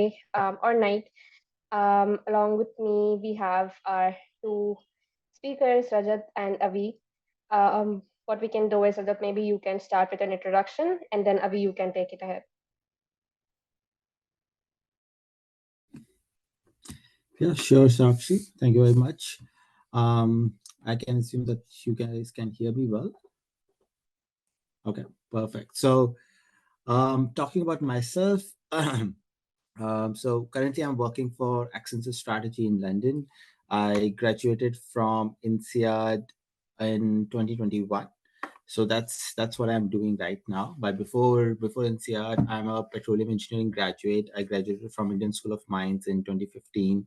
day or night. Along with me, we have our two speakers, Rajat and Avi. What we can do is that maybe you can start with an introduction, and then Avi, you can take it ahead. Yeah, sure, Sakshi. Thank you very much. I can assume that you guys can hear me well. Okay, perfect. So, talking about myself, so currently I'm working for Accenture Strategy in London. I graduated from INSEAD in 2021. So that's what I'm doing right now. But before INSEAD, I'm a petroleum engineering graduate. I graduated from Indian School of Mines in 2015.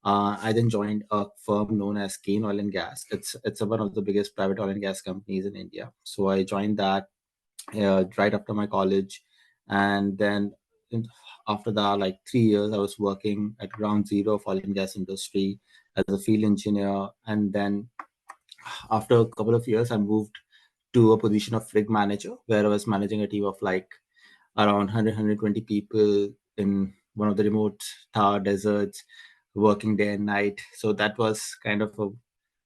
I then joined a firm known as Kane Oil and Gas. It's one of the biggest private oil and gas companies in India. So I joined that right after my college, and then in, after that, like 3 years, I was working at ground zero of oil and gas industry as a field engineer, and then after a couple of years, I moved to a position of rig manager where I was managing a team of like around 100 people in one of the remote Thar deserts, working day and night. So that was kind of a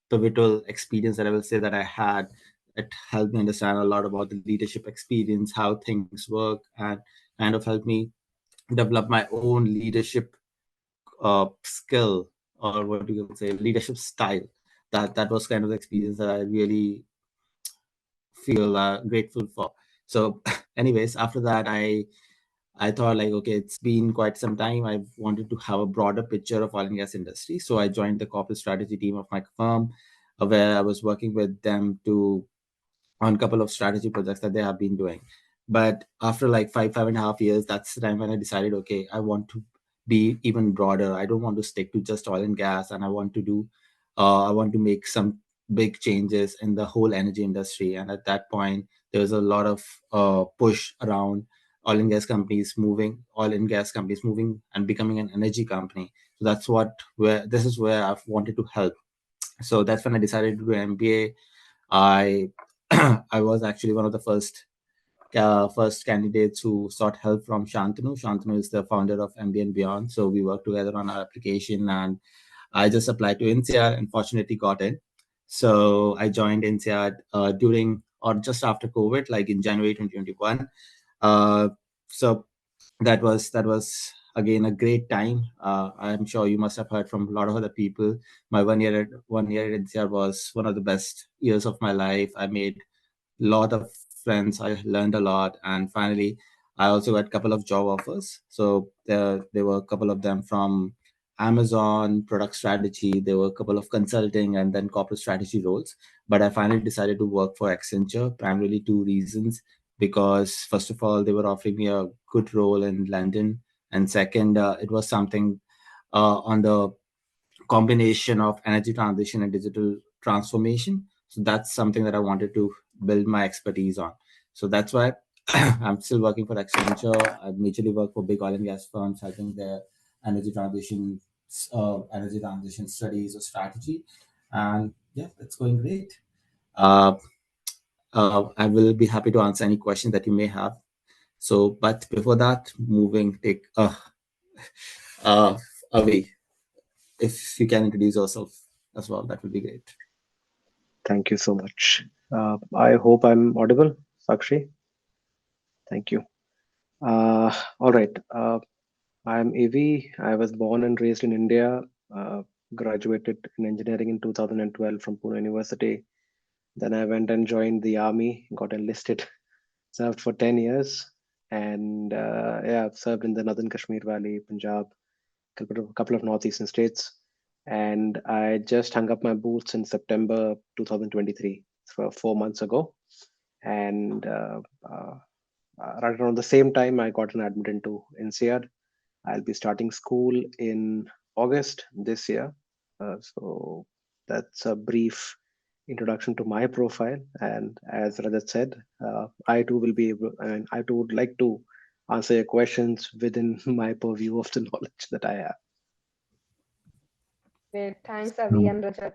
pivotal experience that I will say that I had. It helped me understand a lot about the leadership experience, how things work, and kind of helped me develop my own leadership skill, or what you can say, leadership style. That was kind of the experience that I really feel grateful for. So, anyways, after that, I thought like, okay, it's been quite some time. I wanted to have a broader picture of oil and gas industry. So I joined the corporate strategy team of my firm, where I was working with them to on a couple of strategy projects that they have been doing. But after like 5.5 years, that's the time when I decided, okay, I want to be even broader. I don't want to stick to just oil and gas, and I want to make some big changes in the whole energy industry. And at that point, there was a lot of push around oil and gas companies moving and becoming an energy company. So where this is where I've wanted to help. So that's when I decided to do MBA. I I was actually one of the first candidates who sought help from Shantanu. Shantanu is the founder of MBA and Beyond. So we worked together on our application, and I just applied to INSEAD and fortunately got in. So I joined INSEAD during or just after COVID, like in January 2021. Uh, so that was again a great time. I'm sure you must have heard from a lot of other people. My 1 year at NCR was one of the best years of my life. I made a lot of friends. I learned a lot, and finally, I also got a couple of job offers. So there were a couple of them from Amazon, product strategy. There were a couple of consulting and then corporate strategy roles. But I finally decided to work for Accenture, primarily two reasons. Because first of all, they were offering me a good role in London, and second, it was something on the combination of energy transition and digital transformation. So that's something that I wanted to build my expertise on. So that's why I'm still working for Accenture. I majorly work for big oil and gas firms, helping their energy transition, energy transition studies or strategy. And yeah, it's going great. Uh, I will be happy to answer any questions that you may have. So, but before that, take uh, away. If you can introduce yourself as well, that would be great. Thank you so much. I hope I'm audible, Sakshi. Thank you. All right. I'm Avi. I was born and raised in India. Uh, Graduated in engineering in 2012 from Pune University. Then I went and joined the army, got enlisted, served for 10 years, and yeah, I've served in the Northern Kashmir Valley, Punjab, couple of northeastern states. And I just hung up my boots in September 2023, so 4 months ago. And right around the same time, I got an admit into INSEAD. I'll be starting school in August this year. So that's a brief introduction to my profile. And as Rajat said, I too will be able, and I too would like to answer your questions within my purview of the knowledge that I have. Great. Thanks, Avi and Rajat.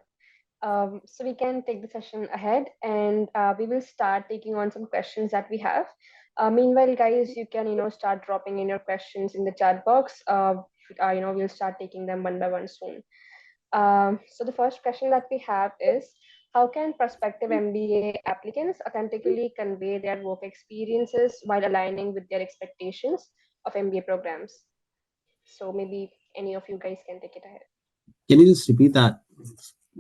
So we can take the session ahead, and we will start taking on some questions that we have. Meanwhile, guys, you can start dropping in your questions in the chat box. We'll start taking them one by one soon. So the first question that we have is, how can prospective MBA applicants authentically convey their work experiences while aligning with their expectations of MBA programs? So maybe any of you guys can take it ahead. Can you just repeat that?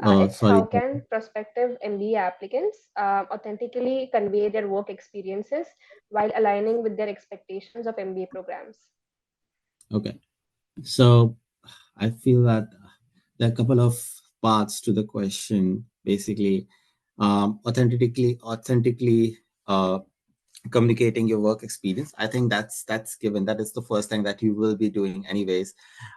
It's Sorry. how can prospective MBA applicants authentically convey their work experiences while aligning with their expectations of MBA programs? Okay. So I feel that there are a couple of parts to the question. Basically, authentically communicating your work experience. I think that's given. That is the first thing that you will be doing anyways.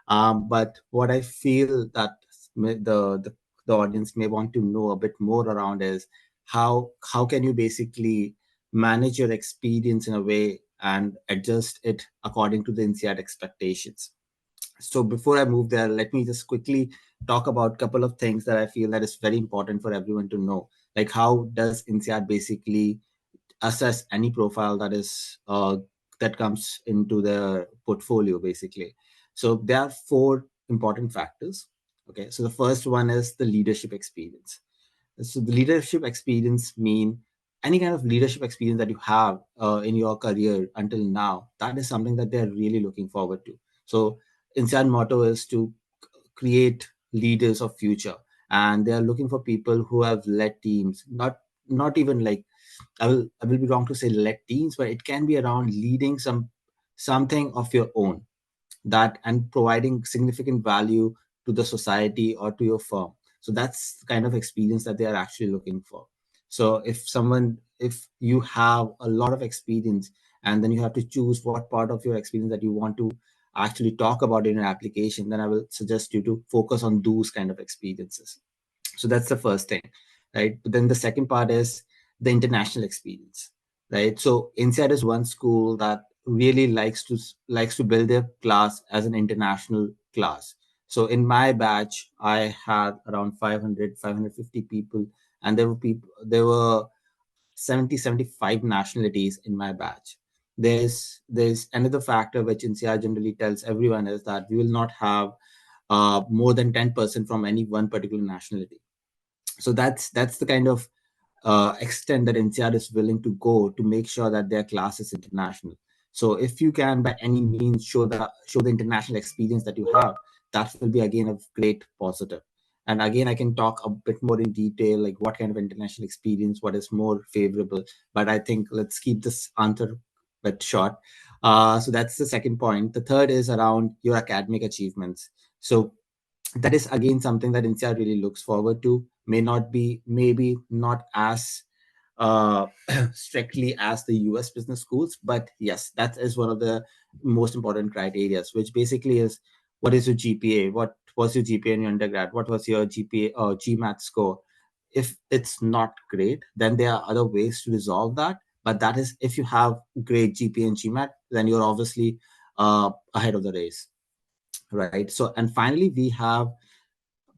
But what I feel that the audience may want to know a bit more around is how can you basically manage your experience in a way and adjust it according to the INSEAD expectations. So before I move there, let me just quickly talk about a couple of things that I feel that is very important for everyone to know. Like, how does INSEAD basically assess any profile that comes into their portfolio, basically? So there are four important factors. Okay, so the first one is the leadership experience. So the leadership experience mean any kind of leadership experience that you have in your career until now. That is something that they're really looking forward to. So INSEAD motto is to create leaders of future, and they are looking for people who have led teams. Not even like, I will be wrong to say led teams, but it can be around leading something of your own, that and providing significant value to the society or to your firm. So that's the kind of experience that they are actually looking for. So if you have a lot of experience and then you have to choose what part of your experience that you want to actually talk about in an application, then I will suggest you to focus on those kind of experiences. So that's the first thing, right? But then the second part is the international experience, right? So INSEAD is one school that really likes to build their class as an international class. So in my batch, I had around 550 people, and there were 70-75 nationalities in my batch. There's another factor which INSEAD generally tells everyone is that we will not have more than 10% from any one particular nationality. So that's the kind of extent that NCR is willing to go to make sure that their class is international. So if you can by any means show the international experience that you have, that will be again a great positive. And again, I can talk a bit more in detail, like what kind of international experience, what is more favorable. But I think let's keep this answer bit short. So that's the second point. The third is around your academic achievements. So that is again something that INSEAD really looks forward to. Maybe not as uh, strictly as the US business schools, but yes, that is one of the most important criteria, which basically is what is your GPA, what was your GPA in your undergrad, what was your GPA or GMAT score. If it's not great, then there are other ways to resolve that. But that is if you have great GPA and GMAT, then you're obviously ahead of the race, right? So, and finally, we have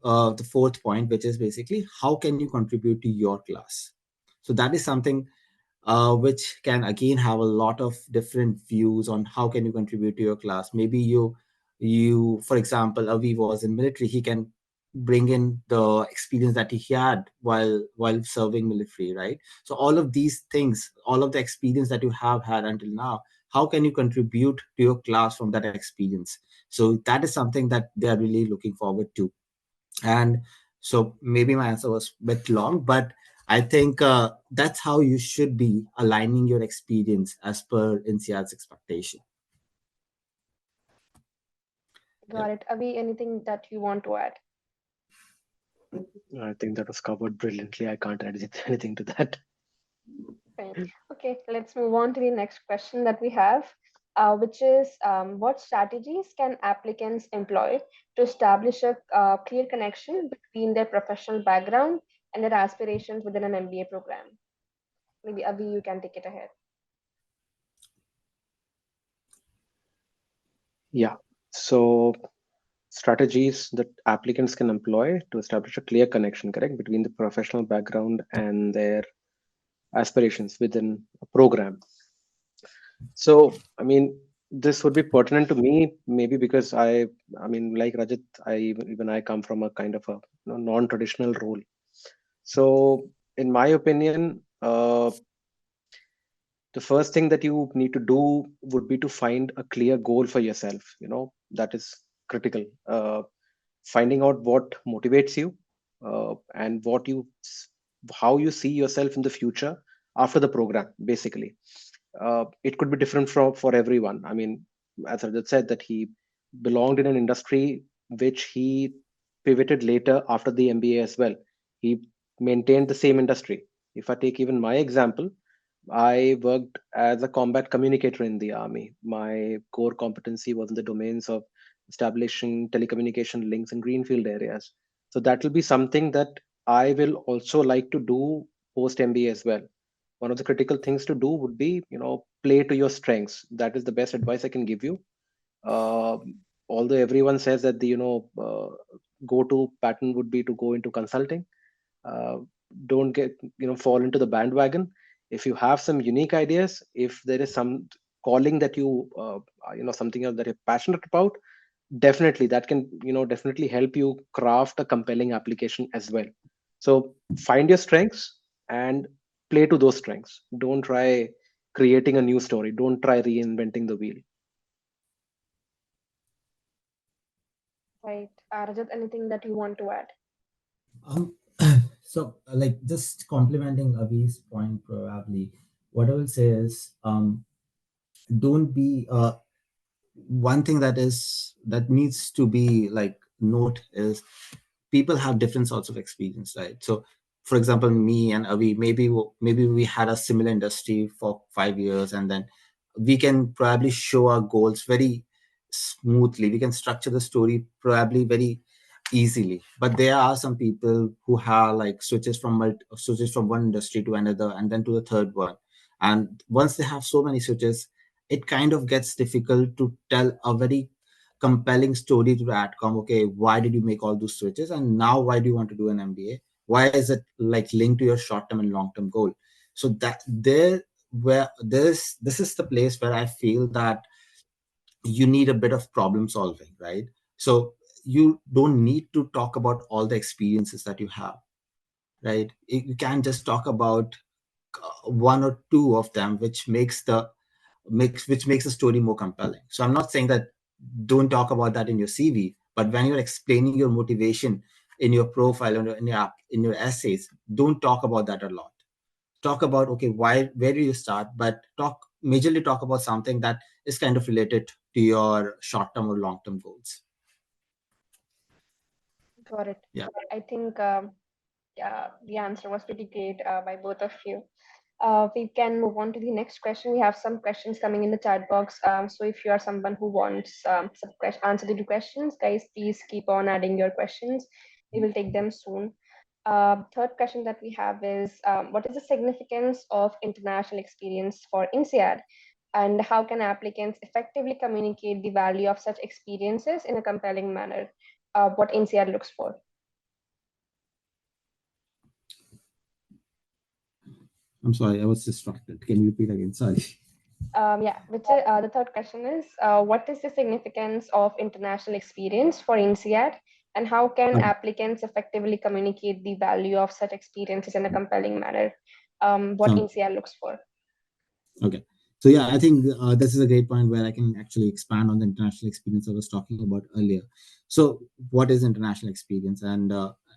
the fourth point, which is basically how can you contribute to your class. So that is something which can again have a lot of different views on how can you contribute to your class. Maybe you for example, Avi was in military, he can bring in the experience that he had while serving military, right? So all of these things, all of the experience that you have had until now, how can you contribute to your class from that experience? So that is something that they are really looking forward to. And so maybe my answer was a bit long, but I think that's how you should be aligning your experience as per INSEAD's expectation. Yeah. Got it. Avi, anything that you want to add? I think that was covered brilliantly. I can't add anything to that. Fine. Okay, let's move on to the next question that we have, which is what strategies can applicants employ to establish a clear connection between their professional background and their aspirations within an MBA program? Maybe Avi, you can take it ahead. Yeah. So strategies that applicants can employ to establish a clear connection, correct, between the professional background and their aspirations within a program. So, I mean, this would be pertinent to me, maybe because I mean, like Rajat, even I come from a kind of a non-traditional role. So, in my opinion, the first thing that you need to do would be to find a clear goal for yourself. That is critical. Finding out what motivates you, and how you see yourself in the future after the program, basically. It could be different for everyone. I mean, as Rajat said, that he belonged in an industry which he pivoted later after the MBA as well. He maintained the same industry. If I take even my example, I worked as a combat communicator in the army. My core competency was in the domains of establishing telecommunication links in greenfield areas. So that will be something that I will also like to do post MBA as well. One of the critical things to do would be, play to your strengths. That is the best advice I can give you. uh, Although everyone says that the go to pattern would be to go into consulting, uh, don't get fall into the bandwagon. If you have some unique ideas, if there is some calling that something else that you're passionate about, definitely that can definitely help you craft a compelling application as well. So find your strengths and play to those strengths. Don't try creating a new story. Don't try reinventing the wheel. Right. Rajat, anything that you want to add? Um, so, like, just complementing Avi's point, probably, what I will say is, don't be one thing that needs to be like note is people have different sorts of experience, right? So, for example, me and Avi, maybe we had a similar industry for 5 years, and then we can probably show our goals very smoothly. We can structure the story probably very easily. But there are some people who have like switches from one industry to another, and then to the third one. And once they have so many switches, it kind of gets difficult to tell a very compelling story to the adcom. Okay, why did you make all those switches, and now why do you want to do an MBA? Why is it like linked to your short term and long term goal? So that there where this is the place where I feel that you need a bit of problem solving, right? So you don't need to talk about all the experiences that you have, right? You can just talk about one or two of them, which makes the story more compelling. So I'm not saying that don't talk about that in your CV, but when you're explaining your motivation in your profile or in your essays, don't talk about that a lot. Talk about, okay, where do you start, but majorly talk about something that is kind of related to your short-term or long-term goals. Got it. Yeah. I think yeah, the answer was pretty great by both of you. We can move on to the next question. We have some questions coming in the chat box. So if you are someone who wants answer to the questions, guys, please keep on adding your questions. We will take them soon. Third question that we have is, what is the significance of international experience for INSEAD? And how can applicants effectively communicate the value of such experiences in a compelling manner? What INSEAD looks for. I'm sorry, I was distracted. Can you repeat again? Sorry. Yeah, the third question is, what is the significance of international experience for INSEAD, and how can applicants effectively communicate the value of such experiences in a compelling manner? What Sound INSEAD looks for. okay. So yeah, I think this is a great point where I can actually expand on the international experience I was talking about earlier. So what is international experience? And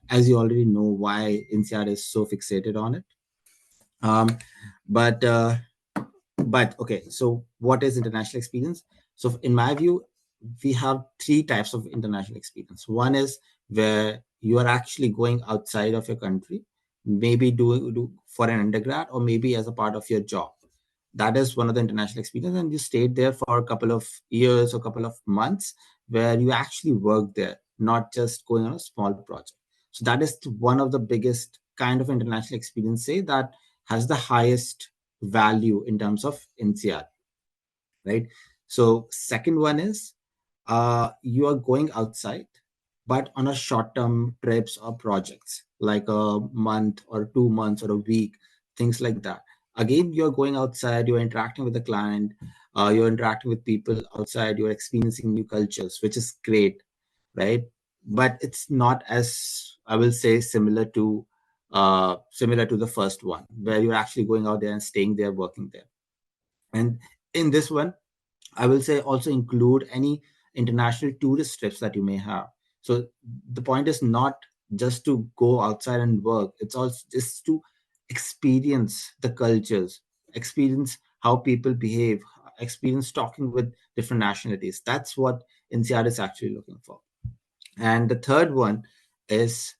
as you already know, why INSEAD is so fixated on it. Um, but okay, so what is international experience? So in my view, we have three types of international experience. One is where you are actually going outside of your country, maybe do for an undergrad or maybe as a part of your job. That is one of the international experience, and you stayed there for a couple of years or couple of months where you actually work there, not just going on a small project. So that is one of the biggest kind of international experience, say, that has the highest value in terms of NCR, right? So second one is you are going outside, but on a short-term trips or projects like a month or 2 months or a week, things like that. again, you're going outside, you're interacting with the client, you're interacting with people outside, you're experiencing new cultures, which is great, right? But it's not as, I will say, similar to the first one, where you're actually going out there and staying there, working there. And in this one, I will say also include any international tourist trips that you may have. So the point is not just to go outside and work, it's also just to experience the cultures, experience how people behave, experience talking with different nationalities. That's what NCR is actually looking for. And the third one is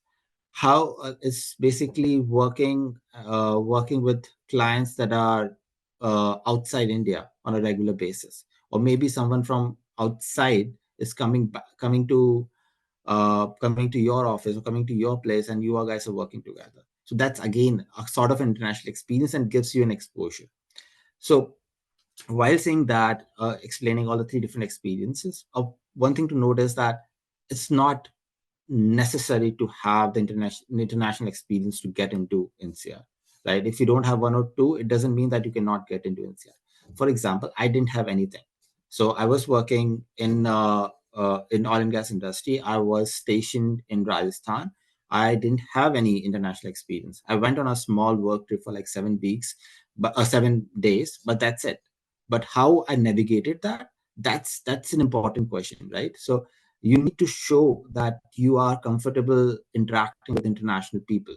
how it's basically working with clients that are outside India on a regular basis, or maybe someone from outside is coming to your office or coming to your place, and you all guys are working together. So that's again a sort of international experience and gives you an exposure. So while saying that, explaining all the three different experiences, one thing to note is that it's not necessary to have the international experience to get into NCR, right? If you don't have one or two, it doesn't mean that you cannot get into NCR. For example, I didn't have anything, so I was working in oil and gas industry. I was stationed in Rajasthan. I didn't have any international experience. I went on a small work trip for like 7 weeks, but 7 days, but that's it. But how I navigated that, that's an important question, right? So you need to show that you are comfortable interacting with international people,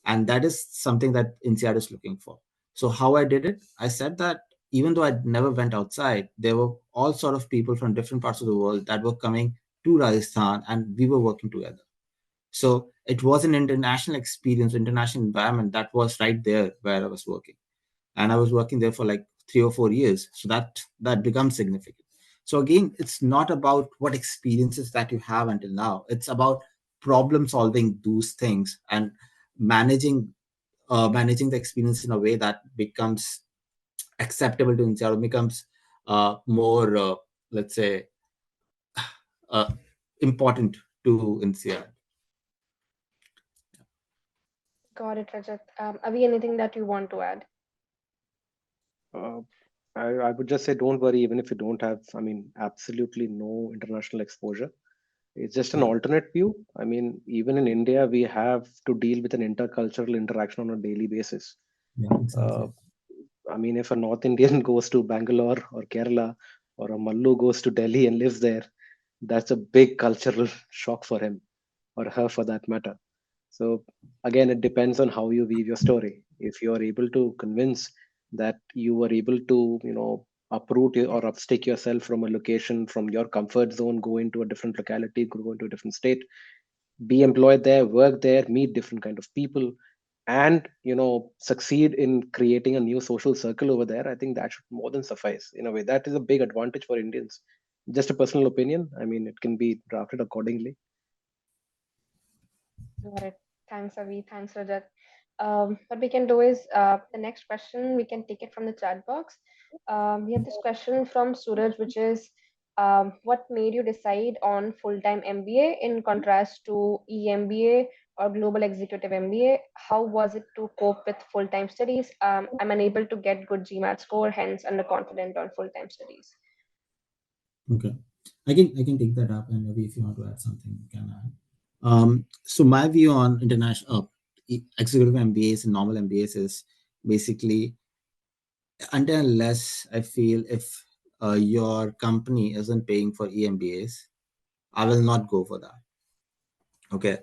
and that is something that NCR is looking for. So how I did it, I said that even though I never went outside, there were all sort of people from different parts of the world that were coming to Rajasthan, and we were working together. So it was an international experience, international environment that was right there where I was working, and I was working there for like 3 or 4 years. So that becomes significant. So again, it's not about what experiences that you have until now. It's about problem solving those things and managing managing the experience in a way that becomes acceptable to NCR, or becomes more, let's say, uh, important to NCR. Got it, Rajat. Avi, anything that you want to add? Uh, I would just say don't worry, even if you don't have, I mean, absolutely no international exposure. It's just an Yeah, alternate view. I mean, even in India, we have to deal with an intercultural interaction on a daily basis. yeah, Uh, exactly. I mean, if a North Indian goes to Bangalore or Kerala, or a Mallu goes to Delhi and lives there, that's a big cultural shock for him or her for that matter. So again, it depends on how you weave your story. If you are able to convince that you were able to, or upstick yourself from a location, from your comfort zone, go into a different locality, go into a different state, be employed there, work there, meet different kind of people, and succeed in creating a new social circle over there, I think that should more than suffice. In a way, that is a big advantage for Indians. Just a personal opinion. I mean, it can be drafted accordingly. Got it. Thanks, Avi. Thanks, Rajat. What we can do is the next question, we can take it from the chat box. We have this question from Suraj, which is what made you decide on full-time MBA in contrast to EMBA or Global Executive MBA? How was it to cope with full-time studies? I'm unable to get good GMAT score, hence underconfident on full-time studies. Okay, I can take that up, and maybe if you want to add something, you can add. So my view on international executive MBAs and normal MBAs is basically, until and unless I feel if your company isn't paying for EMBAs, I will not go for that. Okay.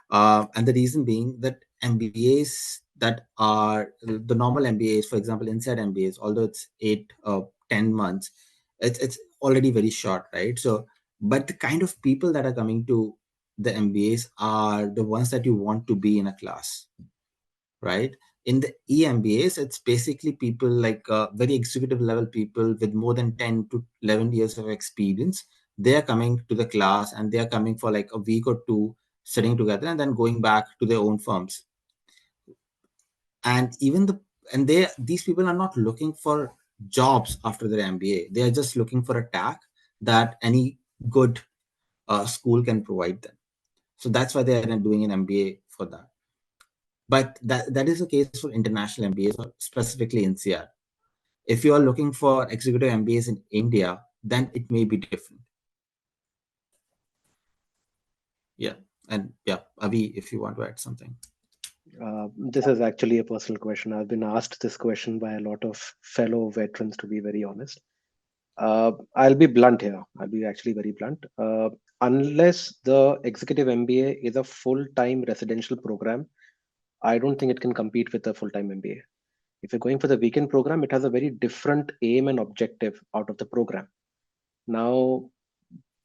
And the reason being that MBAs that are the normal MBAs, for example, inside MBAs, although it's 10 months, it's already very short, right? So, but the kind of people that are coming to the MBAs are the ones that you want to be in a class, right? In the EMBAs, it's basically people like very executive level people with more than 10 to 11 years of experience. They are coming to the class, and they are coming for like a week or two, sitting together and then going back to their own firms. And these people are not looking for jobs after their MBA. They are just looking for a tag that any good school can provide them. So that's why they are doing an MBA for that. But that is the case for international MBAs or specifically NCR. If you are looking for executive MBAs in India, then it may be different. Yeah. And yeah, Avi, if you want to add something. This is actually a personal question. I've been asked this question by a lot of fellow veterans, to be very honest. I'll be blunt here. I'll be actually very blunt. Unless the executive MBA is a full-time residential program, I don't think it can compete with a full-time MBA. If you're going for the weekend program, it has a very different aim and objective out of the program. Now,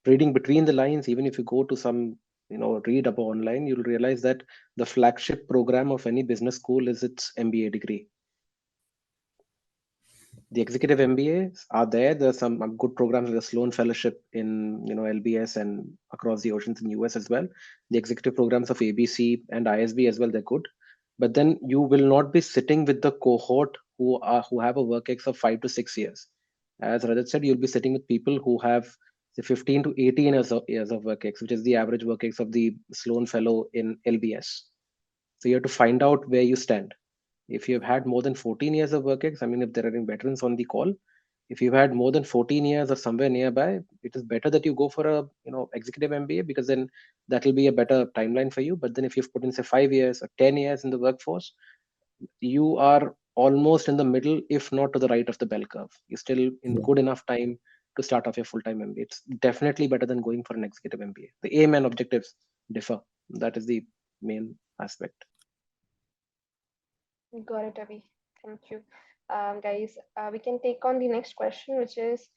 reading between the lines, even if you go to some, read up online, you'll realize that the flagship program of any business school is its MBA degree. The executive MBAs are there. There's some good programs like the Sloan Fellowship in LBS and across the oceans in US as well. The executive programs of ABC and ISB as well, they're good. But then you will not be sitting with the cohort who have a work ex of 5 to 6 years. As Rajat said, you'll be sitting with people who have say 15 to 18 years of work ex, which is the average work ex of the Sloan Fellow in LBS. So you have to find out where you stand. If you've had more than 14 years of work ex, I mean, if there are any veterans on the call, if you've had more than 14 years or somewhere nearby, it is better that you go for a executive MBA, because then that will be a better timeline for you. But then if you've put in say 5 years or 10 years in the workforce, you are almost in the middle, if not to the right of the bell curve. You're still in Yeah. good enough time to start off your full-time MBA. It's definitely better than going for an executive MBA. The aim and objectives differ. That is the main aspect. Got it, Avi. Thank you. Guys, we can take on the next question, which is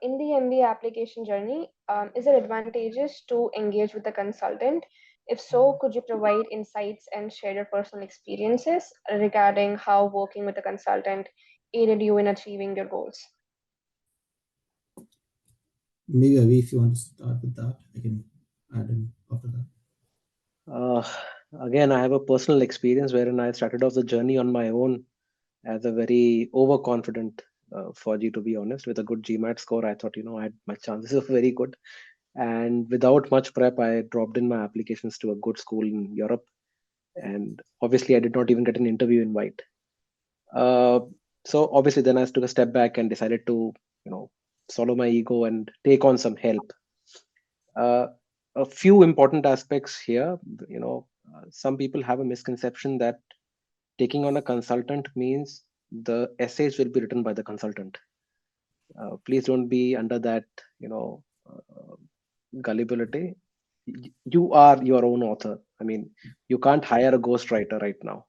in the MBA application journey, is it advantageous to engage with a consultant? If so, could you provide insights and share your personal experiences regarding how working with a consultant aided you in achieving your goals? Maybe Avi, if you want to start with that, I can add in after that. Uh, Again, I have a personal experience wherein I started off the journey on my own as a very overconfident 4G, to be honest. With a good GMAT score, I thought, I had my chances of very good. And without much prep, I dropped in my applications to a good school in Europe. And obviously, I did not even get an interview invite. Uh, so obviously, then I took a step back and decided to, swallow my ego and take on some help. Uh, a few important aspects here. Some people have a misconception that taking on a consultant means the essays will be written by the consultant. Please don't be under that, gullibility. You are your own author. I mean, you can't hire a ghostwriter right now.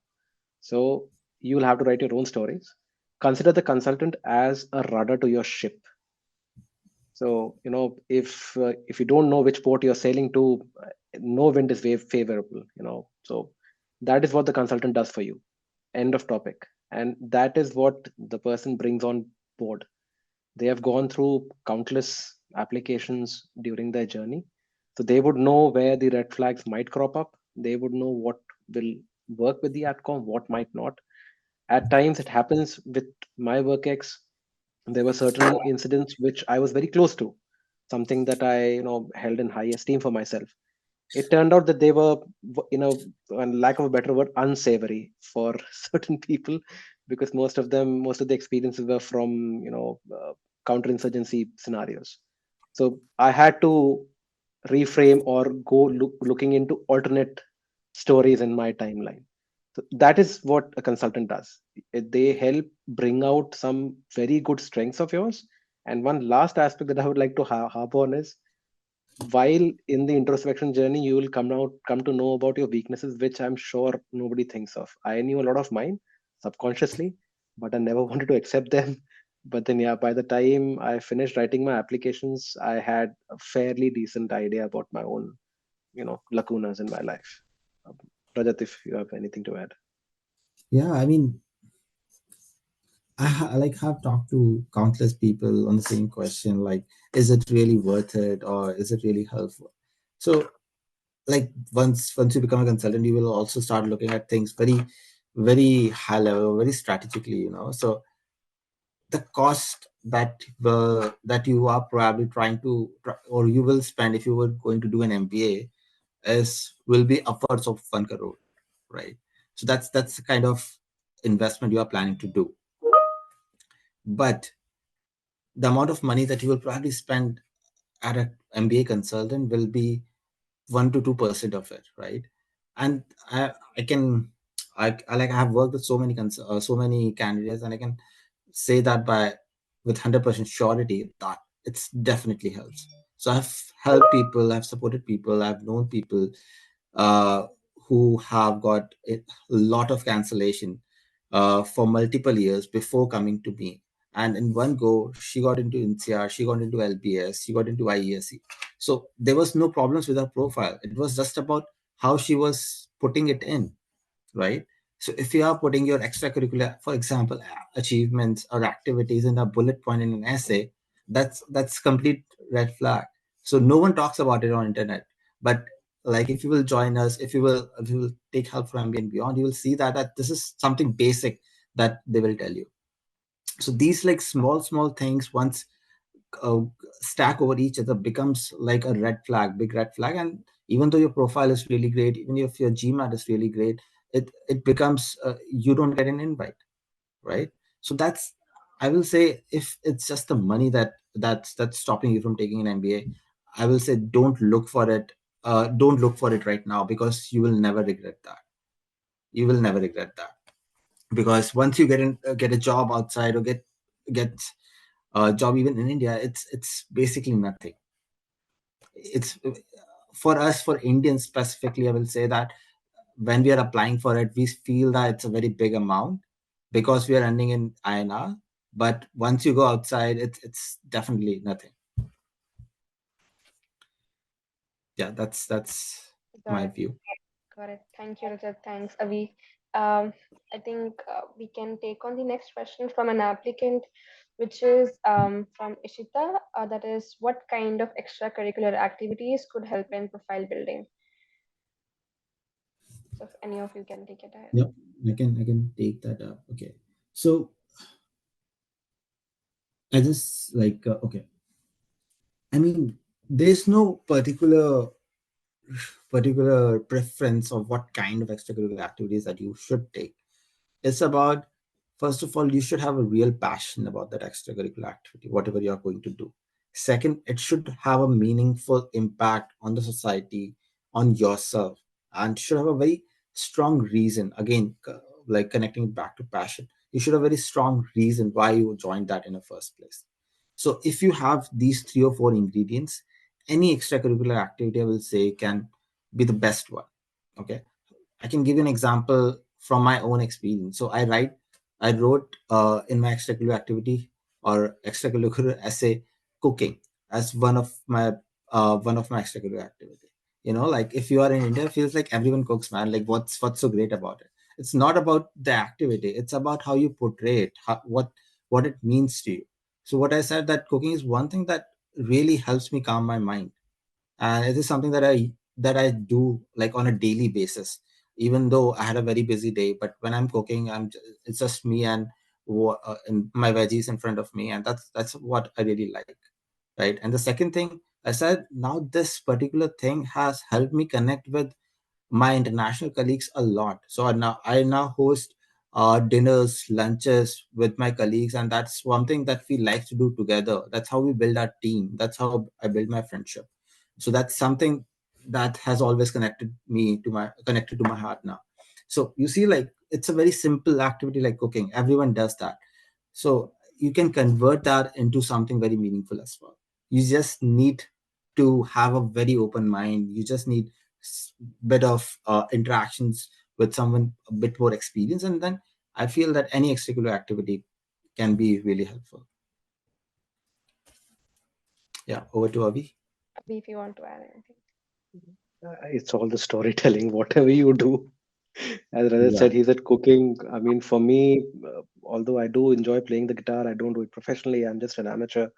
So you will have to write your own stories. Consider the consultant as a rudder to your ship. So if you don't know which port you're sailing to, no wind is favorable. So that is what the consultant does for you. End of topic. And that is what the person brings on board. They have gone through countless applications during their journey, so they would know where the red flags might crop up. They would know what will work with the outcome, what might not. At times, it happens with my work ex. There were certain incidents which I was very close to, something that I held in high esteem for myself. It turned out that they were, on lack of a better word, unsavory for certain people, because most of the experiences were from counterinsurgency scenarios. So I had to reframe or go looking into alternate stories in my timeline. So that is what a consultant does. They help bring out some very good strengths of yours. And one last aspect that I would like to harp on is, while in the introspection journey, you will come to know about your weaknesses, which I'm sure nobody thinks of. I knew a lot of mine subconsciously, but I never wanted to accept them. But then, yeah, by the time I finished writing my applications, I had a fairly decent idea about my own lacunas in my life. um, Rajat, if you have anything to add. Yeah, I mean, like have talked to countless people on the same question, like, is it really worth it or is it really helpful? So, like once you become a consultant, you will also start looking at things very high level, very strategically. So the cost that you are probably trying to or you will spend if you were going to do an MBA is will be upwards of 1 crore, right? So that's the kind of investment you are planning to do. But the amount of money that you will probably spend at an MBA consultant will be 1 to 2% of it, right? And I can I like I have worked with so many candidates, and I can say that by with 100% surety that it's definitely helps. So I've helped people, I've supported people, I've known people uh, who have got a lot of cancellation for multiple years before coming to me. And in one go, she got into NCR, she got into LBS, she got into IESE. So there was no problems with her profile. It was just about how she was putting it in, right? So if you are putting your extracurricular, for example, achievements or activities in a bullet point in an essay, that's complete red flag. So no one talks about it on internet. But like if you will join us, if you will take help from MBA and beyond, you will see that this is something basic that they will tell you. So these like small things once uh, stack over each other becomes like a red flag, big red flag. And even though your profile is really great, even if your GMAT is really great, it becomes you don't get an invite, right? So that's, I will say, if it's just the money that's stopping you from taking an MBA, I will say don't look for it. Don't look for it right now, because you will never regret that. You will never regret that, because once you get a job outside, or get a job even in India, it's basically nothing. It's for us, for Indians specifically, I will say that when we are applying for it, we feel that it's a very big amount because we are earning in INR. But once you go outside, it's definitely nothing. Yeah, that's Got my it. view. Got it. Thank you, Rajat. Thanks, Avi. I think we can take on the next question from an applicant, which is from Ishita. That is, what kind of extracurricular activities could help in profile building? So, if any of you can take it ahead. Yep, I can take that up. Okay, so I just like okay. I mean, there's no particular preference of what kind of extracurricular activities that you should take. It's about, first of all, you should have a real passion about that extracurricular activity, whatever you are going to do. Second, it should have a meaningful impact on the society, on yourself, and should have a very strong reason. Again, like connecting it back to passion, you should have a very strong reason why you joined that in the first place. So if you have these 3 or 4 ingredients, any extracurricular activity, I will say, can be the best one. Okay, I can give you an example from my own experience. So I wrote in my extracurricular activity or extracurricular essay, cooking as one of my extracurricular activity. Like if you are in India, it feels like everyone cooks, man. Like what's so great about it? It's not about the activity. It's about how you portray it, what it means to you. So what I said, that cooking is one thing that really helps me calm my mind, and it is something that I do like on a daily basis, even though I had a very busy day. But when I'm cooking, it's just me and my veggies in front of me, and that's what I really like, right? And the second thing I said, now this particular thing has helped me connect with my international colleagues a lot. So I now host dinners, lunches with my colleagues, and that's one thing that we like to do together. That's how we build our team. That's how I build my friendship. So that's something that has always connected to my heart now. So you see, like it's a very simple activity like cooking. Everyone does that. So you can convert that into something very meaningful as well. You just need to have a very open mind. You just need bit of interactions with someone a bit more experienced, and then I feel that any extracurricular activity can be really helpful. Yeah, over to Avi. Avi, if you want to add anything. It's all the storytelling, whatever you do. As Rajat Yeah. said, he said cooking. I mean, for me, although I do enjoy playing the guitar, I don't do it professionally. I'm just an amateur.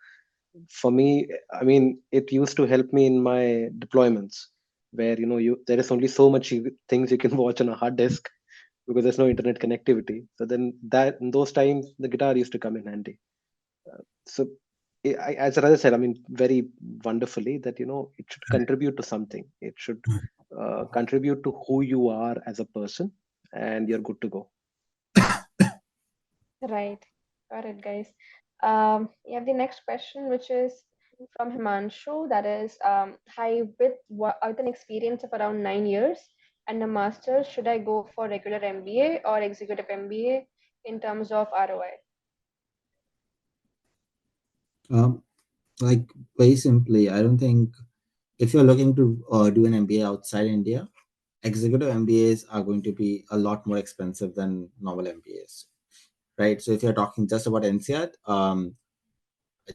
For me, I mean, it used to help me in my deployments, where you there is only so much things you can watch on a hard disk because there's no internet connectivity. So then that in those times, the guitar used to come in handy. So as Raja said, I mean, very wonderfully that it should contribute to something. It should contribute to who you are as a person, and you're good to go. Right. Got it, guys. We have the next question, which is from Himanshu. That is, hi, with an experience of around 9 years and a master's, should I go for regular MBA or executive MBA in terms of ROI? Um, like very simply, I don't think if you're looking to do an MBA outside India, executive MBAs are going to be a lot more expensive than normal MBAs, right? So if you're talking just about NCR,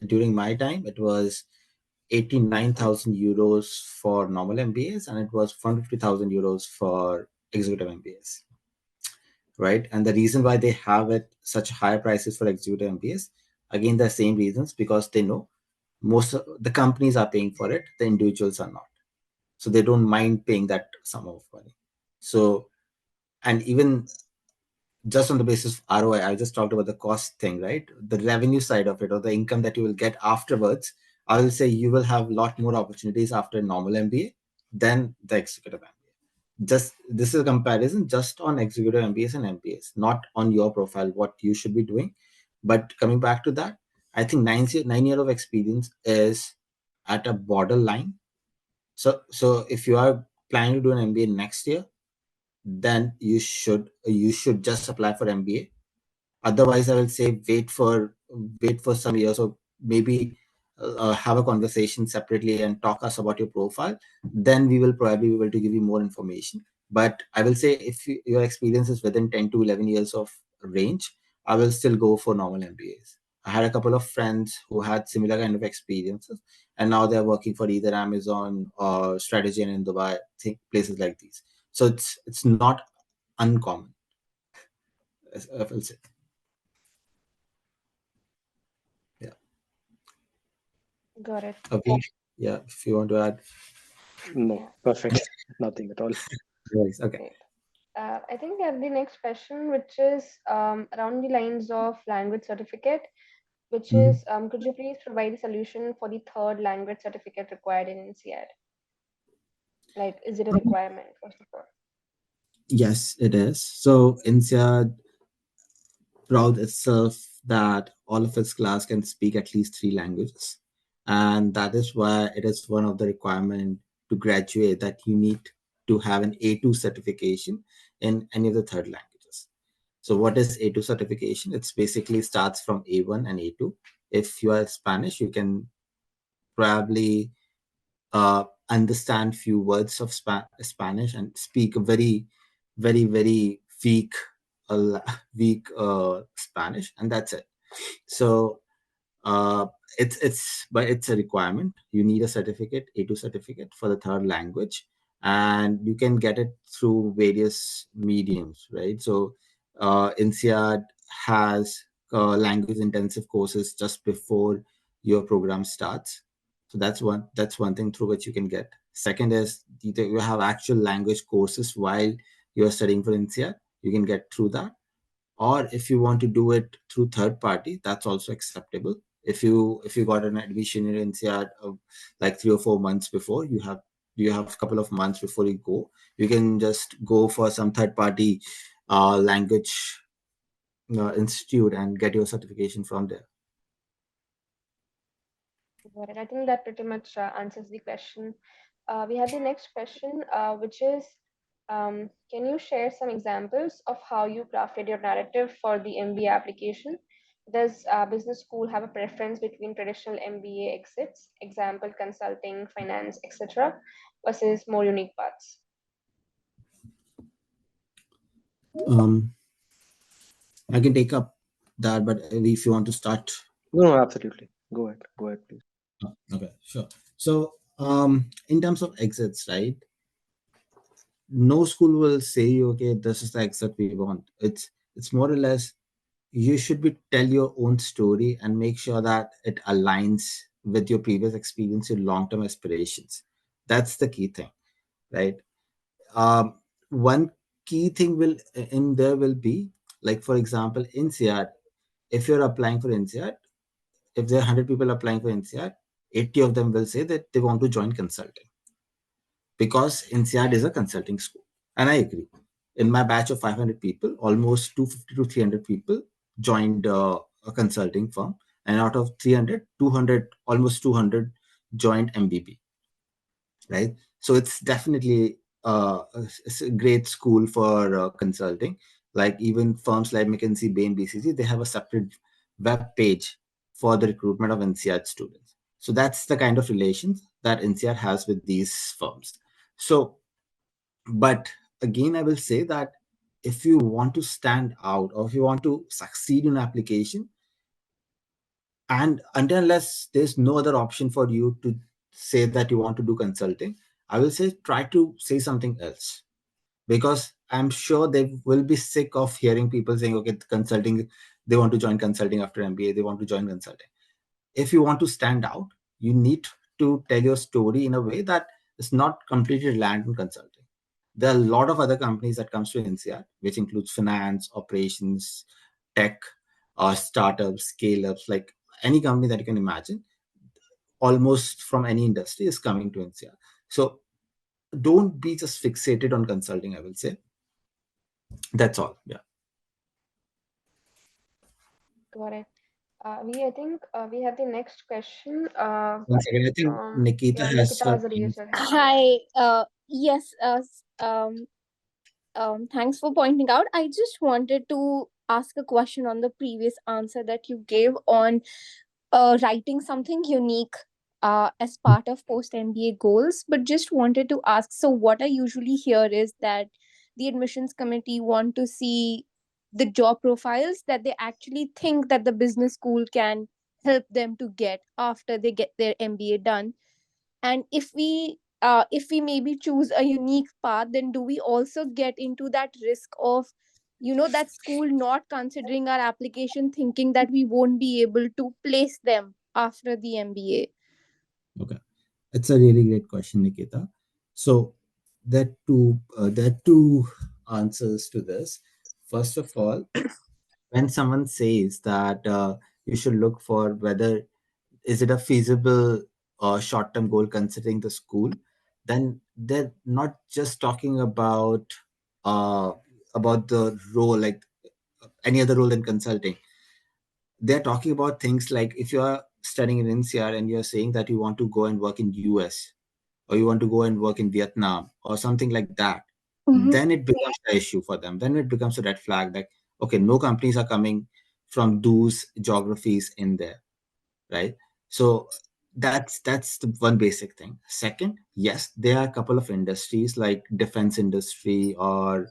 during my time, it was 89,000 euros for normal MBAs, and it was 150,000 euros for executive MBAs, right? And the reason why they have it such higher prices for executive MBAs, again, the same reasons, because they know most of the companies are paying for it, the individuals are not. So they don't mind paying that sum of money. So, and even just on the basis of ROI, I just talked about the cost thing, right? The revenue side of it, or the income that you will get afterwards, I will say you will have a lot more opportunities after normal MBA than the executive MBA. Just this is a comparison just on executive MBAs and MBAs, not on your profile, what you should be doing. But coming back to that, I think 9 years of experience is at a borderline. So if you are planning to do an MBA next year, then you should just apply for MBA. Otherwise, I will say wait for some years, or maybe have a conversation separately and talk us about your profile. Then we will probably be able to give you more information. But I will say if your experience is within 10 to 11 years of range, I will still go for normal MBAs. I had a couple of friends who had similar kind of experiences, and now they're working for either Amazon or Strategy in Dubai, places like these. So it's not uncommon, I will say. Yeah. Got it. Okay. Yeah. If you want to add. No, Yeah, perfect. Nothing at all. Yes. Okay. great. I think we have the next question, which is around the lines of language certificate, which Mhm. is, could you please provide a solution for the third language certificate required in INSEAD? Like, is it a requirement, first of all? Yes, it is. So INSEAD proud itself that all of its class can speak at least three languages. And that is why it is one of the requirement to graduate that you need to have an A2 certification in any of the third languages. So what is A2 certification? It's basically starts from A1 and A2. If you are Spanish, you can probably understand few words of Spanish and speak a very, very, very weak Spanish, and that's it. So uh, it's a requirement. You need a certificate, A2 certificate for the third language, and you can get it through various mediums, right? So INSEAD has language intensive courses just before your program starts. So that's one thing through which you can get. Second is you have actual language courses while you're studying for INSEAD. You can get through that, or if you want to do it through third party, that's also acceptable. If you got an admission in NCR like 3 or 4 months before, you have a couple of months before you go, you can just go for some third party language institute and get your certification from there. Got it. I think that pretty much answers the question. We have the next question, which is, can you share some examples of how you crafted your narrative for the MBA application? Does business school have a preference between traditional MBA exits, example consulting, finance, etc., versus more unique paths? um I can take up that, but if you want to start. No, no, absolutely. Go ahead. Go ahead, please. Okay, sure. So in terms of exits, right, no school will say, okay, this is the exit we want. It's more or less, you should be tell your own story and make sure that it aligns with your previous experience, your long-term aspirations. That's the key thing, right? One key thing will in there will be, like, for example, in CR, if you're applying for NCR, if there are 100 people applying for NCR, 80 of them will say that they want to join consulting because NCR is a consulting school. And I agree. in my batch of 500 people, almost 250 to 300 people joined a consulting firm, and out of 300, 200, almost 200 joined MBB, right? So it's definitely it's a great school for consulting. Like even firms like McKinsey, Bain, BCG, they have a separate web page for the recruitment of NCR students. So that's the kind of relations that NCR has with these firms. So, but again, I will say that if you want to stand out or if you want to succeed in application, and until unless there's no other option for you to say that you want to do consulting, I will say try to say something else, because I'm sure they will be sick of hearing people saying, okay, consulting, they want to join consulting after MBA, they want to join consulting. If you want to stand out, you need to tell your story in a way that is not completely reliant on consulting. There are a lot of other companies that comes to NCR, which includes finance, operations, tech, startups, scale-ups, like any company that you can imagine, almost from any industry is coming to NCR. So don't be just fixated on consulting, I will say. That's all. Yeah. Got it. I think we have the next question One second. I think from, Nikita yeah, has Nikita her has hand. raised her hand. Hi. Yes. Thanks for pointing out. I just wanted to ask a question on the previous answer that you gave on writing something unique as part of post MBA goals. But just wanted to ask. So, what I usually hear is that the admissions committee want to see the job profiles that they actually think that the business school can help them to get after they get their MBA done. And if we maybe choose a unique path, then do we also get into that risk of that school not considering our application, thinking that we won't be able to place them after the MBA? Okay. It's a really great question, Nikita. So there are two answers to this. First of all, when someone says that you should look for whether is it a feasible short-term goal considering the school, then they're not just talking uh, about the role, like any other role than consulting. They're talking about things like if you are studying in NCR and you're saying that you want to go and work in US, or you want to go and work in Vietnam or something like that, Mm-hmm. then it becomes an issue for them. Then it becomes a red flag that, okay, no companies are coming from those geographies in there, right? So that's the one basic thing. Second, yes, there are a couple of industries like defense industry or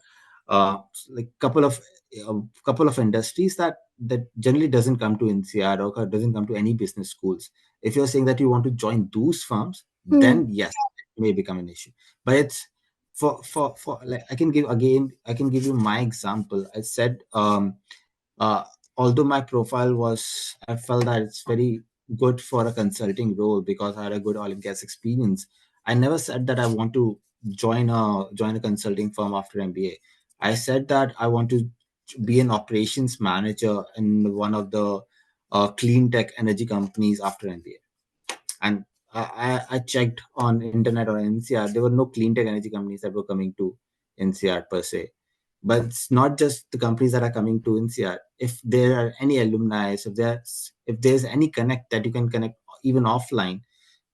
uh, like a couple of industries that generally doesn't come to NCR or doesn't come to any business schools. If you're saying that you want to join those firms, Hmm. then yes, it may become an issue. But it's for like I can give you my example. I said uh, although my profile was, I felt that it's very good for a consulting role because I had a good oil and gas experience. I never said that I want to join a consulting firm after MBA. I said that I want to be an operations manager in one of the clean tech energy companies after MBA. And I checked on internet or NCR, there were no clean tech energy companies that were coming to NCR per se. But it's not just the companies that are coming to NCR. If there are any alumni, if there's any connect that you can connect even offline,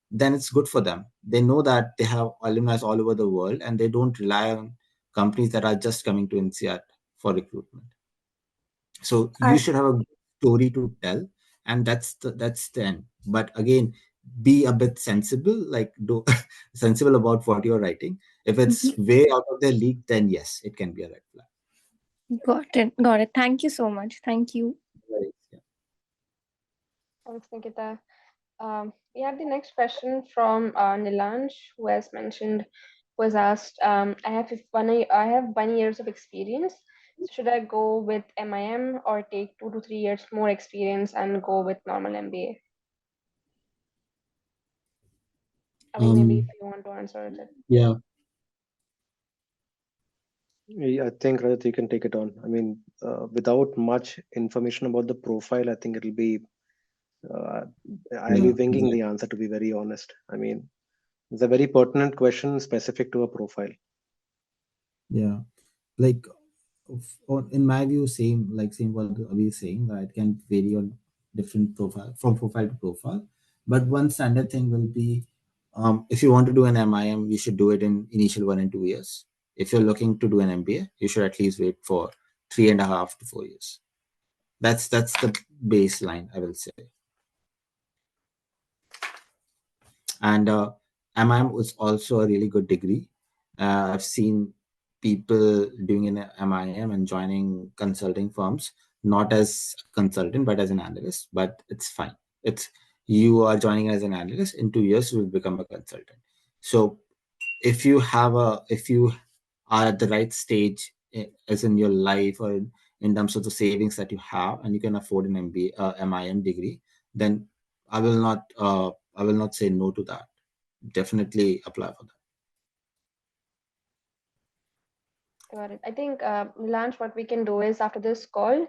then it's good for them. They know that they have alumni all over the world and they don't rely on companies that are just coming to NCR for recruitment. So you I should have a story to tell, and that's the end. But again, be a bit sensible, like do sensible about what you're writing. If it's way out of their league, then yes, it can be a red flag. got it. Got it. Thank you so much. Thank you. Right. Yeah. Thanks, Nikita. We have the next question from Nilansh, who has mentioned, who has asked, I have 1 years of experience. So should I go with MIM or take 2 to 3 years more experience and go with normal MBA? Avi, maybe if Um. you want to answer it. Yeah. I think Rajat, you can take it on. I mean, without much information about the profile, I think it'll be. Uh, I'll be Yeah. winging the Exactly. answer, to be very honest. I mean, it's a very pertinent question specific to a profile. Yeah. like in my view, same what Avi is saying, that it can vary on different profile, from profile to profile. But one standard thing will be, if you want to do an MIM, you should do it in initial 1 and 2 years. If you're looking to do an MBA, you should at least wait for 3.5 to 4 years. That's the baseline, I will say. And MIM was also a really good degree. I've seen people doing an MIM and joining consulting firms, not as a consultant, but as an analyst, but it's fine. It's You are joining as an analyst, in 2 years, you will become a consultant. So if you are at the right stage, as in your life, or in terms of the savings that you have, and you can afford an MBA, MIM degree, then I will not, I will not say no to that. Definitely apply for that. Got it. I think, Lance, what we can do is after this call,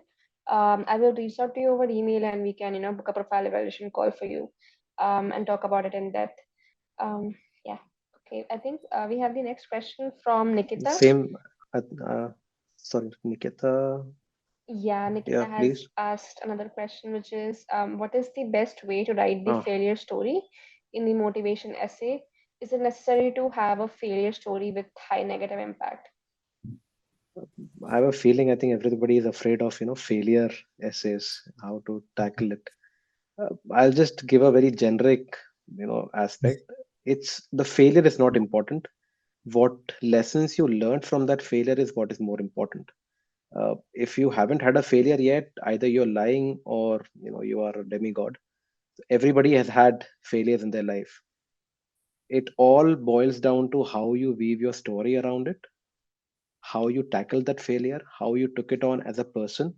I will reach out to you over email and we can, book a profile evaluation call for you, and talk about it in depth. Yeah. Okay. I think we have the next question from Nikita. Same. Uh, uh, Sorry, Nikita. Yeah, Nikita Yeah, has please. asked another question, which is, what is the best way to write the Ah, failure story in the motivation essay? Is it necessary to have a failure story with high negative impact? I have a feeling I think everybody is afraid of failure essays, how to tackle it. I'll just give a very generic aspect. It's the failure is not important. What lessons you learned from that failure is what is more important. If you haven't had a failure yet, either you're lying or you are a demigod. Everybody has had failures in their life. It all boils down to how you weave your story around it, how you tackled that failure, how you took it on as a person,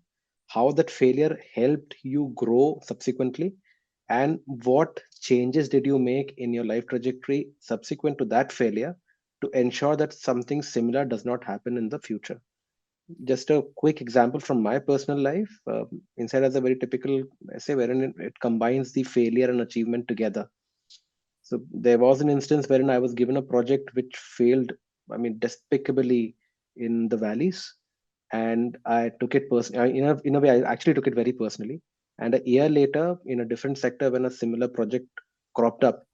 how that failure helped you grow subsequently, and what changes did you make in your life trajectory subsequent to that failure to ensure that something similar does not happen in the future. Just a quick example from my personal life. Inside has a very typical essay wherein it combines the failure and achievement together. So there was an instance wherein I was given a project which failed, I mean, despicably in the valleys, and I took it personally. In a way, I actually took it very personally. And a year later, in a different sector, when a similar project cropped up,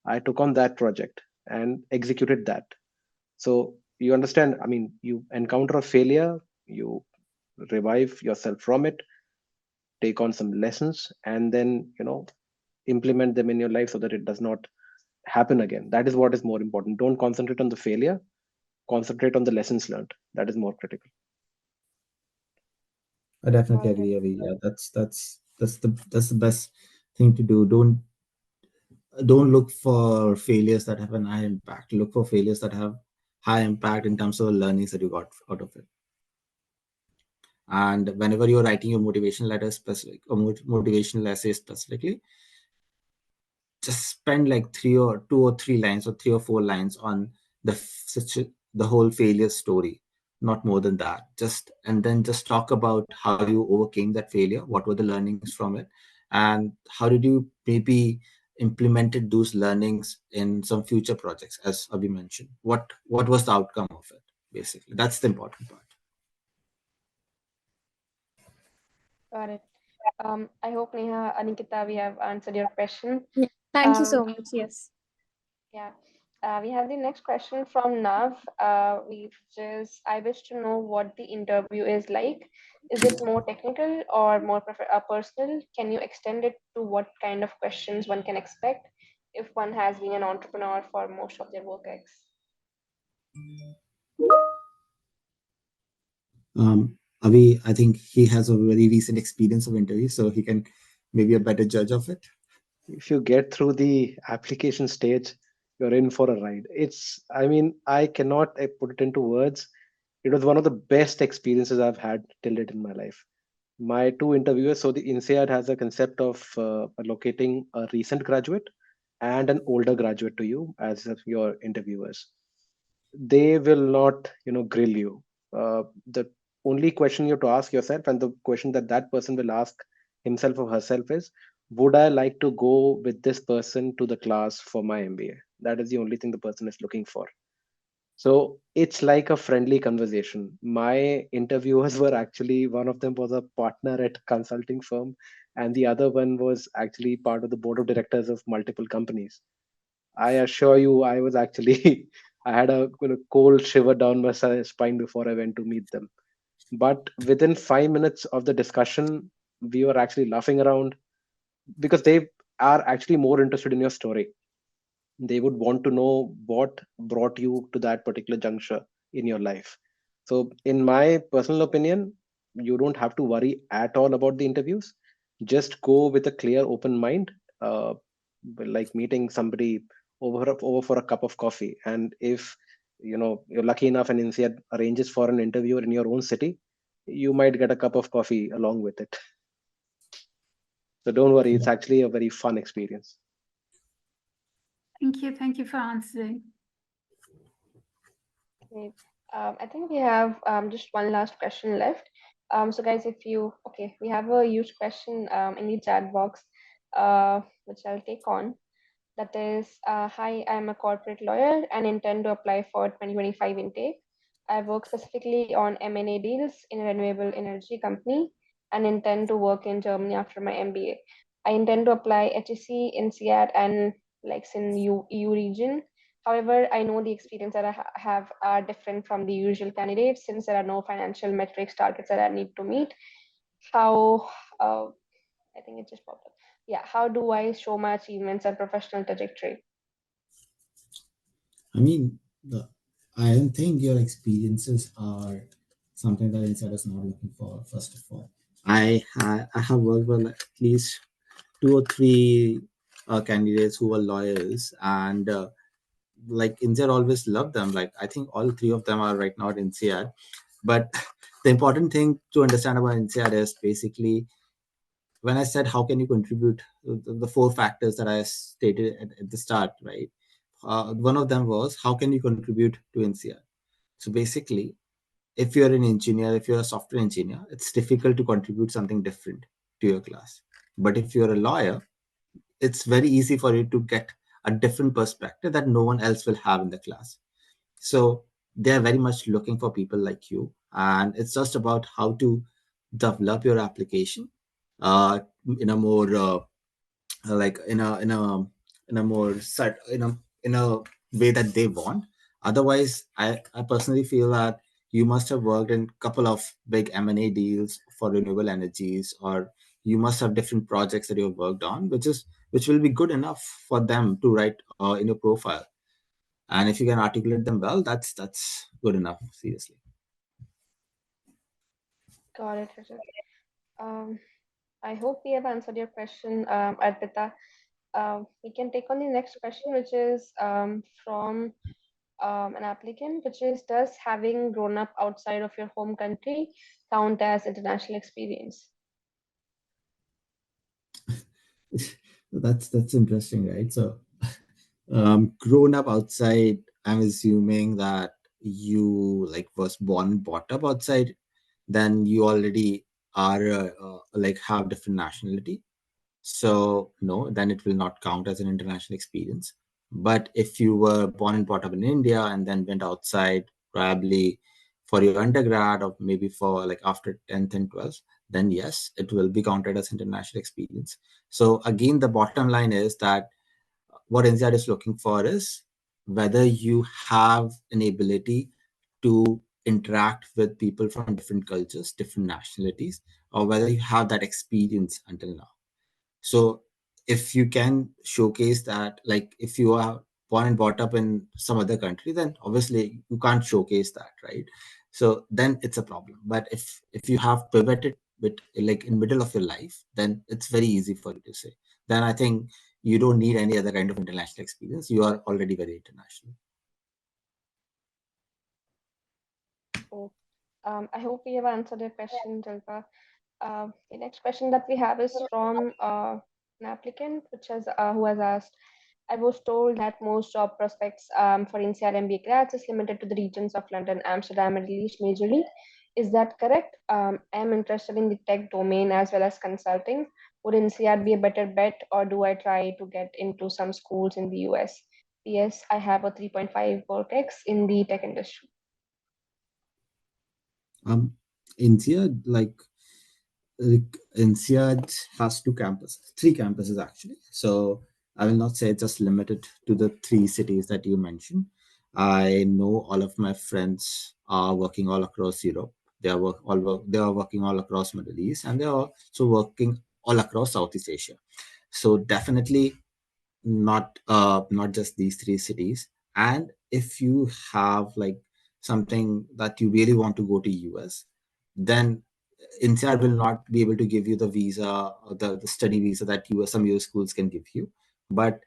I took on that project and executed that. So you understand, I mean, you encounter a failure, you revive yourself from it, take on some lessons, and then implement them in your life so that it does not happen again. That is what is more important. Don't concentrate on the failure, concentrate on the lessons learned. That is more critical. I definitely Got it. agree, Avi. Yeah, that's the best thing to do. Don't look for failures that have an high impact. Look for failures that have high impact in terms of the learnings that you got out of it. And whenever you're writing your motivation letter specific, or motivational essay specifically, just spend like 3 or 2 or 3 lines, or 3 or 4 lines on the whole failure story, not more than that. And then just talk about how you overcame that failure, what were the learnings from it, and how did you maybe implemented those learnings in some future projects, as Abhi mentioned. What was the outcome of it? Basically, that's the important part. Got it. I hope, Neha, Anikita, we have answered your question. Yeah. Thank you Um, so much. Yes. yeah. We have the next question from Nav, which is, I wish to know what the interview is like. Is it more technical or more personal? Can you extend it to what kind of questions one can expect if one has been an entrepreneur for most of their work ex? Avi, I think he has a very recent experience of interviews, so he can maybe a better judge of it. If you get through the application stage, you're in for a ride. I mean, I cannot put it into words. It was one of the best experiences I've had till date in my life. My two interviewers, so the INSEAD has a concept of allocating a recent graduate and an older graduate to you as your interviewers. They will not grill you. The only question you have to ask yourself, and the question that that person will ask himself or herself, is, would I like to go with this person to the class for my MBA? That is the only thing the person is looking for. So it's like a friendly conversation. My interviewers were actually, one of them was a partner at consulting firm, and the other one was actually part of the board of directors of multiple companies. I assure you, I was actually, I had a cold shiver down my spine before I went to meet them. But within 5 minutes of the discussion, we were actually laughing around because they are actually more interested in your story. They would want to know what brought you to that particular juncture in your life. So in my personal opinion, you don't have to worry at all about the interviews. Just go with a clear open mind, uh, like meeting somebody over for a cup of coffee. And if you're lucky enough and INSEAD arranges for an interview in your own city, you might get a cup of coffee along with it. So don't worry, it's actually a very fun experience. Thank you. Thank you for answering. Great. I think we have just one last question left. So guys, if you okay, we have a huge question in the chat box, which I'll take on. That is, hi, I'm a corporate lawyer and intend to apply for 2025 intake. I work specifically on M&A deals in a renewable energy company and intend to work in Germany after my MBA. I intend to apply HEC in CIAT and like in EU region. However, I know the experience that I have are different from the usual candidates since there are no financial metrics targets that I need to meet. How, I think it just popped up. Yeah, how do I show my achievements and professional trajectory? I mean, I don't think your experiences are something that Inside is not looking for. First of all, I have worked with at least two or three candidates who were lawyers, and like Inside always loved them. Like I think all three of them are right now at INSEAD. But the important thing to understand about INSEAD is basically when I said how can you contribute, the four factors that I stated at the start, right? One of them was how can you contribute to NCR. So basically, if you're an engineer, if you're a software engineer, it's difficult to contribute something different to your class. But if you're a lawyer, it's very easy for you to get a different perspective that no one else will have in the class. So they're very much looking for people like you, and it's just about how to develop your application in a more like in a more set in a way that they want. Otherwise, I personally feel that you must have worked in a couple of big M&A deals for renewable energies, or you must have different projects that you've worked on, which will be good enough for them to write in your profile. And if you can articulate them well, that's good enough, seriously. Got it, Rajat. Um, I hope we have answered your question, Arpita. We can take on the next question, which is from an applicant, which is, does having grown up outside of your home country count as international experience? That's interesting, right? So grown up outside, I'm assuming that you like was born and brought up outside, then you already are like have different nationality. So no, then it will not count as an international experience. But if you were born and brought up in India and then went outside, probably for your undergrad or maybe for like after 10th and 12th, then yes, it will be counted as international experience. So again, the bottom line is that what NCR is looking for is whether you have an ability to interact with people from different cultures, different nationalities, or whether you have that experience until now. So if you can showcase that, like if you are born and brought up in some other country, then obviously you can't showcase that, right? So then it's a problem. But if you have pivoted with like in middle of your life, then it's very easy for you to say. Then I think you don't need any other kind of international experience. You are already very international. So, I hope we have answered your question, Jalpa. The next question that we have is from an applicant, which has who has asked, I was told that most job prospects for INSEAD MBA grads is limited to the regions of London, Amsterdam, Middle East majorly. Is that correct? I am interested in the tech domain as well as consulting. Would INSEAD be a better bet, or do I try to get into some schools in the US? yes, I have a 3.5 Vortex in the tech industry. India, INSEAD has two campuses, three campuses actually. So I will not say it's just limited to the three cities that you mentioned. I know all of my friends are working all across Europe. They are working all across Middle East, and they are also working all across Southeast Asia. So definitely not just these three cities. And if you have like something that you really want to go to US, then INSEAD will not be able to give you the visa or the study visa that some US schools can give you. But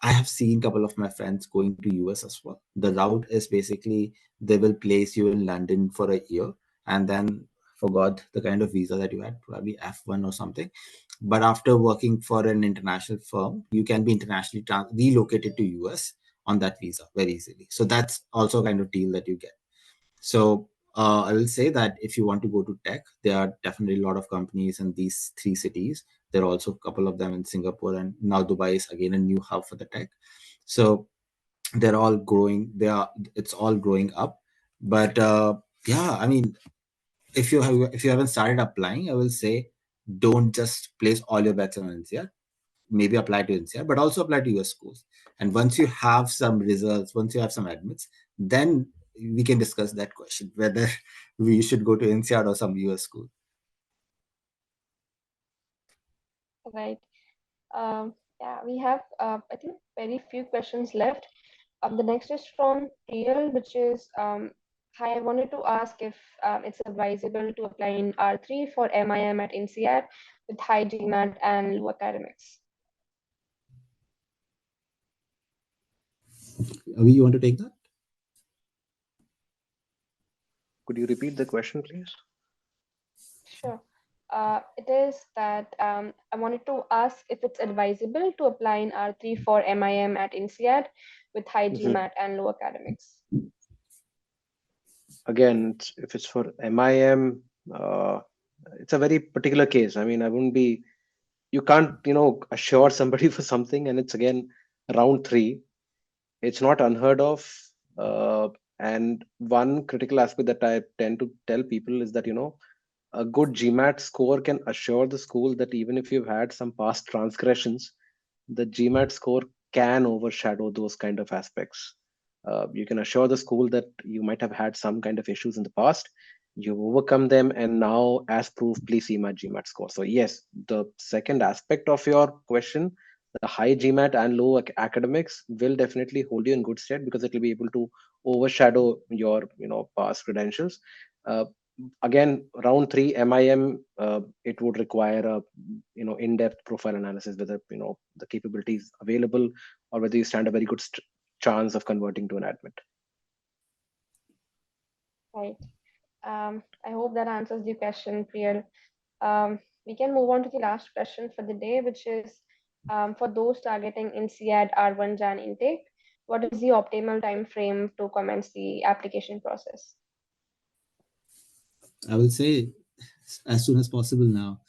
I have seen a couple of my friends going to US as well. The route is basically they will place you in London for a year, and then forgot the kind of visa that you had, probably F1 or something. But after working for an international firm, you can be internationally relocated to US on that visa very easily. So that's also a kind of deal that you get. So I will say that if you want to go to tech, there are definitely a lot of companies in these three cities. There are also a couple of them in Singapore, and now Dubai is again a new hub for the tech. So they're all growing. It's all growing up. But yeah, I mean, if you haven't started applying, I will say don't just place all your bets on India. Maybe apply to NCR, but also apply to US schools. And once you have some results, once you have some admits, then we can discuss that question whether we should go to NCR or some US school. Right. Yeah, we have, I think, very few questions left. The next is from Priya, which is, hi, I wanted to ask if it's advisable to apply in R3 for MIM at INSEAD with high GMAT and low academics. You want to take that? Could you repeat the question, please? Sure. It is that I wanted to ask if it's advisable to apply in R3 for MIM at INSEAD with high Mhm. GMAT and low academics. Again, if it's for MIM, it's a very particular case. I mean, I wouldn't be, you can't, assure somebody for something, and it's again round three. It's not unheard of. And one critical aspect that I tend to tell people is that, a good GMAT score can assure the school that even if you've had some past transgressions, the GMAT score can overshadow those kind of aspects. You can assure the school that you might have had some kind of issues in the past. You've overcome them, and now, as proof, please see my GMAT score. So, yes, the second aspect of your question, the high GMAT and low academics, will definitely hold you in good stead because it will be able to overshadow your, past credentials. Uh, Again, round three MIM, it would require a in-depth profile analysis whether the capabilities available or whether you stand a very good chance of converting to an admit. Right. I hope that answers the question, Priyal. We can move on to the last question for the day, which is for those targeting INSEAD R1 Jan intake, what is the optimal time frame to commence the application process? I will say as soon as possible now.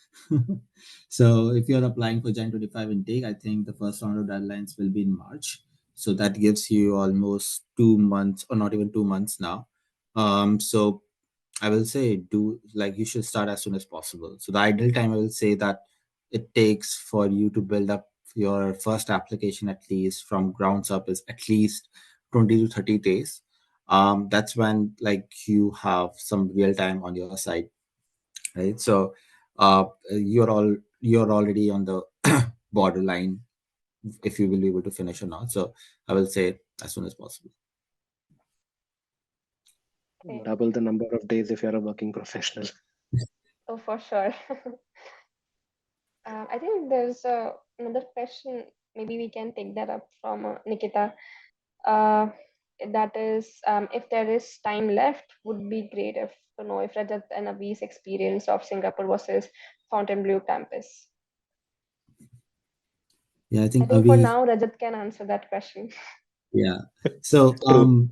So if you're applying for Jan 25 intake, I think the first round of deadlines will be in March. So that gives you almost 2 months, or not even 2 months now. So I will say you should start as soon as possible. So the ideal time I will say that it takes for you to build up your first application at least from grounds up is at least 20 to 30 days. That's when like you have some real time on your side, right? So you're already on the borderline if you will be able to finish or not. So I will say as soon as possible. Okay. Double the number of days if you're a working professional. Oh, for sure. I think there's another question. Maybe we can take that up from Nikita. Uh, that is, if there is time left, would be great if to know if Rajat and Abi's experience of Singapore versus Fontainebleau campus. Yeah, I I think think for Avi. now, Rajat can answer that question. Yeah. So True.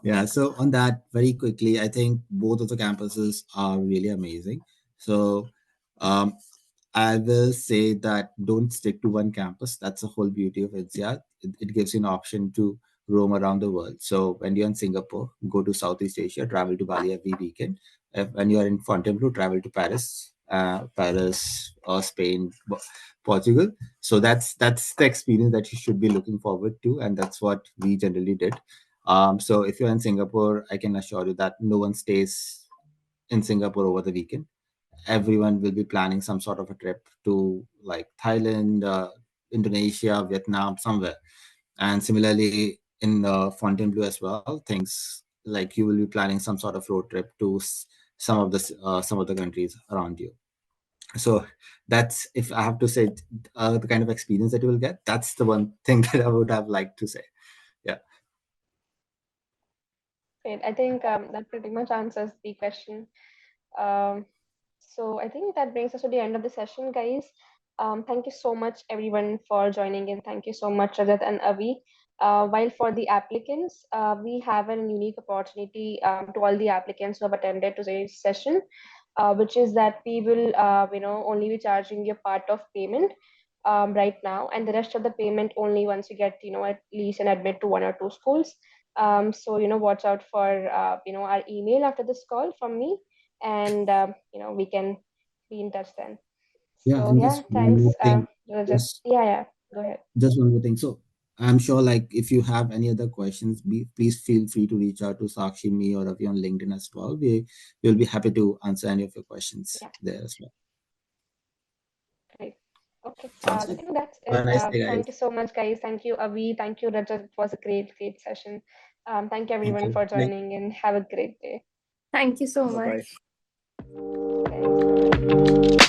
yeah, so on that very quickly, I think both of the campuses are really amazing. So um I will say that don't stick to one campus. That's the whole beauty of NCR. It gives you an option to roam around the world. So when you're in Singapore, go to Southeast Asia, travel to Bali every weekend. When you are in Fontainebleau, travel to Paris or Spain, Portugal. So that's the experience that you should be looking forward to, and that's what we generally did. So if you're in Singapore, I can assure you that no one stays in Singapore over the weekend. Everyone will be planning some sort of a trip to like Thailand, Indonesia, Vietnam, somewhere. And similarly in Fontainebleau as well, things like you will be planning some sort of road trip to some of the countries around you. So that's, if I have to say, the kind of experience that you will get. That's the one thing that I would have liked to say. Yeah. Great. I think that pretty much answers the question. Um, so I think that brings us to the end of the session, guys. Thank you so much, everyone, for joining in. Thank you so much, Rajat and Avi. While for the applicants, we have a unique opportunity to all the applicants who have attended today's session, which is that we will, only be charging you part of payment right now, and the rest of the payment only once you get, at least an admit to one or two schools. So watch out for our email after this call from me, and we can be in touch then. Yeah, So and yeah, just one thanks, more thing. Rajat. Just Yeah, go ahead. just one more thing. So I'm sure, like, if you have any other questions, please feel free to reach out to Sakshi, me, or Ravi on LinkedIn as well. We'll be happy to answer any of your questions Yeah, there as well. great. Okay, Sounds I good. think that's Have it. a nice day, guys. Thank you so much, guys. Thank you, Avi. Thank you, Rajat. It was a great session. Thank you, Thank everyone, you. for Bye. joining, and have a great day. Thank you so Bye bye. much. Thanks. Bye bye.